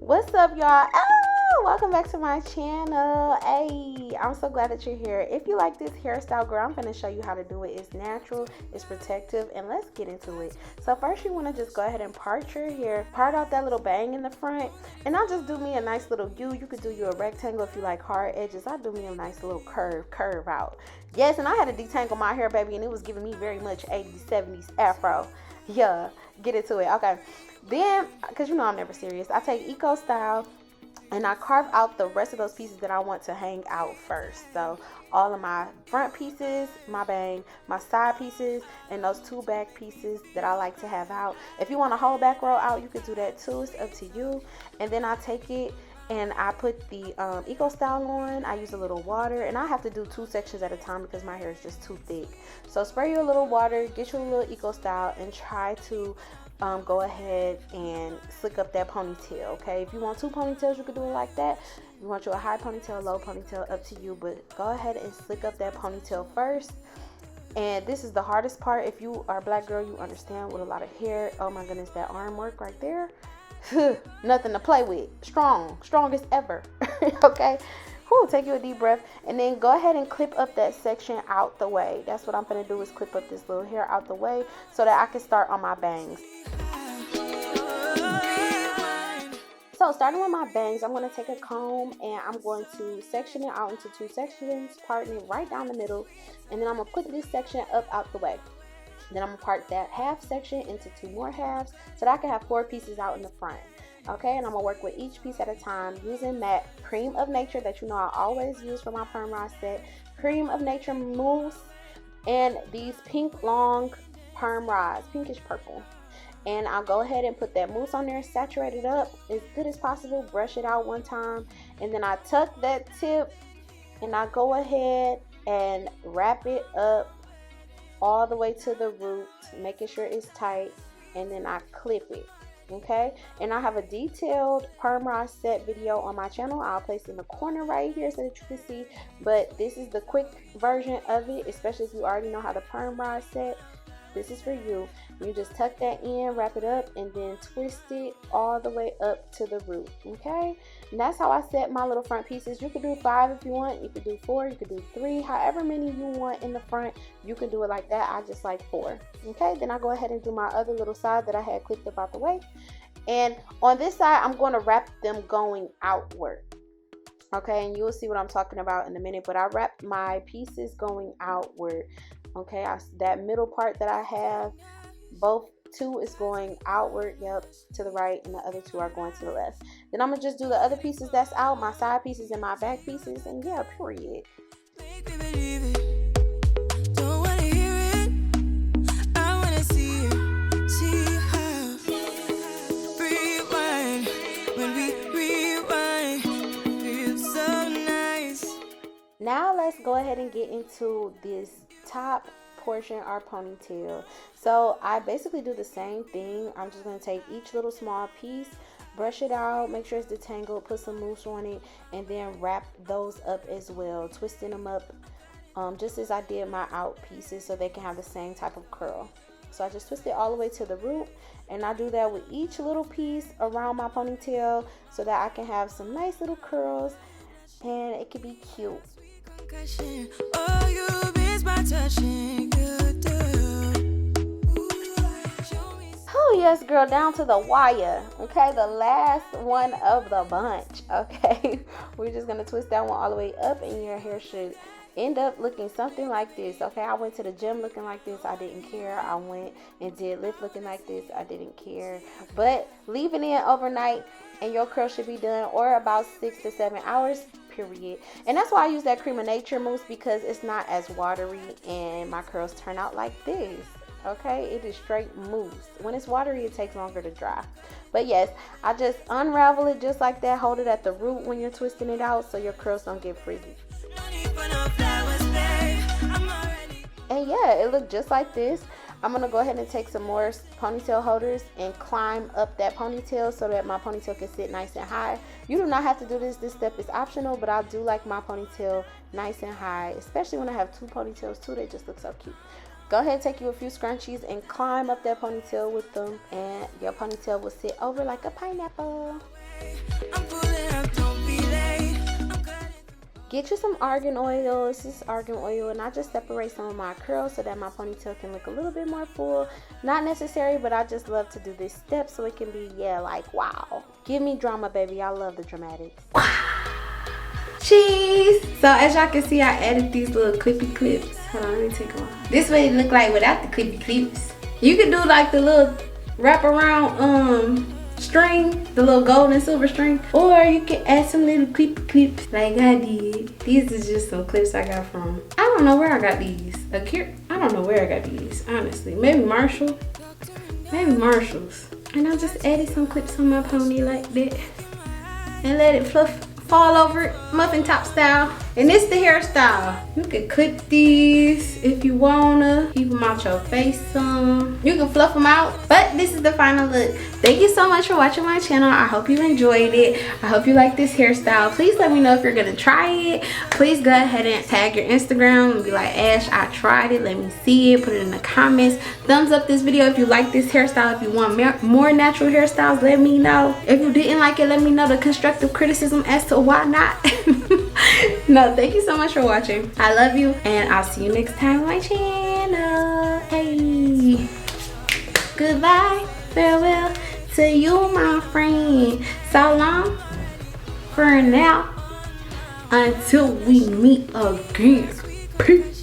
What's up, y'all? Oh, welcome back to my channel. Hey, I'm so glad that you're here. If you like this hairstyle, girl, I'm going to show you how to do it. It's natural, it's protective, and let's get into it. So first, you want to just go ahead and part your hair, part out that little bang in the front, and I'll just do me a nice little U. You could do you a rectangle if you like hard edges. I'll do me a nice little curve out. Yes, and I had to detangle my hair, baby, and it was giving me very much 80s, 70s afro. Yeah, get into it. Okay. Then, because you know I'm never serious, I take EcoStyle and I carve out the rest of those pieces that I want to hang out first. So all of my front pieces, my bang, my side pieces, and those two back pieces that I like to have out. If you want a whole back row out, you could do that too. It's up to you. And then I take it and I put the EcoStyle on. I use a little water, and I have to do 2 sections at a time because my hair is just too thick. So spray you a little water, get you a little EcoStyle, and try to go ahead and slick up that ponytail. Okay, if you want 2 ponytails, you could do it like that. If you want you a high ponytail, low ponytail, up to you, but go ahead and slick up that ponytail first. And this is the hardest part. If you are a black girl, you understand, with a lot of hair. Oh my goodness, that arm work right there. Nothing to play with. Strongest ever. Okay. Whew, take you a deep breath, and then go ahead and clip up that section out the way. That's what I'm gonna do, is clip up this little hair out the way so that I can start on my bangs. So starting with my bangs, I'm going to take a comb and I'm going to section it out into 2 sections, parting it right down the middle, and then I'm going to put this section up out the way. Then I'm going to part that half section into 2 more halves so that I can have 4 pieces out in the front. Okay, and I'm going to work with each piece at a time using that Creme of Nature that you know I always use for my Perm Rod set, Creme of Nature Mousse, and these pink long Perm Rods, pinkish purple. And I'll go ahead and put that mousse on there, saturate it up as good as possible, brush it out one time, and then I tuck that tip and I go ahead and wrap it up all the way to the root, making sure it's tight, and then I clip it. Okay, and I have a detailed Perm Rod set video on my channel. I'll place it in the corner right here so that you can see, but this is the quick version of it, especially if you already know how to Perm Rod set. This is for you. You just tuck that in, wrap it up, and then twist it all the way up to the root. Okay, and that's how I set my little front pieces. You could do 5 if you want, you could do 4, you could do 3, however many you want in the front, you can do it like that. I just like 4. Okay, then I go ahead and do my other little side that I had clipped up out the way, and on this side I'm going to wrap them going outward. Okay, and you'll see what I'm talking about in a minute, but I wrap my pieces going outward. Okay, that middle part that I have, both 2 is going outward, yep, to the right, and the other 2 are going to the left. Then I'm gonna just do the other pieces that's out, my side pieces and my back pieces, and yeah, period. Make me believe it. Don't wanna hear it. I wanna see it. See how rewind when we rewind. Feels so nice. Now let's go ahead and get into this top portion, our ponytail. So I basically do the same thing. I'm just going to take each little small piece, brush it out, make sure it's detangled, put some mousse on it, and then wrap those up as well, twisting them up just as I did my out pieces so they can have the same type of curl. So I just twist it all the way to the root, and I do that with each little piece around my ponytail so that I can have some nice little curls and it can be cute. Oh, you miss my touching. Oh yes, girl, down to the wire. Okay, the last one of the bunch. Okay, we're just gonna twist that one all the way up, and your hair should end up looking something like this. Okay, I went to the gym looking like this. I didn't care. I went and did lift looking like this. I didn't care. But leaving it overnight and your curl should be done, or about 6 to 7 hours, period. And that's why I use that Creme of Nature mousse, because it's not as watery and my curls turn out like this. Okay, it is straight mousse. When it's watery, it takes longer to dry. But yes, I just unravel it just like that, hold it at the root when you're twisting it out so your curls don't get frizzy. And yeah, it looked just like this. I'm gonna go ahead and take some more ponytail holders and climb up that ponytail so that my ponytail can sit nice and high. You do not have to do this. This step is optional, but I do like my ponytail nice and high, especially when I have 2 ponytails too. They just look so cute. Go ahead and take you a few scrunchies and climb up that ponytail with them, and your ponytail will sit over like a pineapple. get you some argan oil. This is argan oil, and I just separate some of my curls so that my ponytail can look a little bit more full. Not necessary, but I just love to do this step so it can be, yeah, like, wow. Give me drama, baby. I love the dramatics. Cheese. So as y'all can see, I added these little clippy clips. Hold on, let me take them off. This way it look like without the clippy clips. You can do like the little wrap around string, the little gold and silver string, or you can add some little clippy clips like I did. These is just some clips I got from, I don't know where I got these. I don't know where I got these, honestly. Maybe Marshall. Maybe Marshall's. And I just added some clips on my pony like that and let it fall over it, muffin top style. And this the hairstyle. You can clip these if you wanna. Keep them out your face some. You can fluff them out. But this is the final look. Thank you so much for watching my channel. I hope you enjoyed it. I hope you like this hairstyle. Please let me know if you're gonna try it. Please go ahead and tag your Instagram and be like, Ash, I tried it. Let me see it. Put it in the comments. Thumbs up this video if you like this hairstyle. If you want more natural hairstyles, let me know. If you didn't like it, let me know the constructive criticism as to why not. No, thank you so much for watching. I love you, and I'll see you next time on my channel. Hey, goodbye, farewell to you, my friend. So long for now, until we meet again. Peace.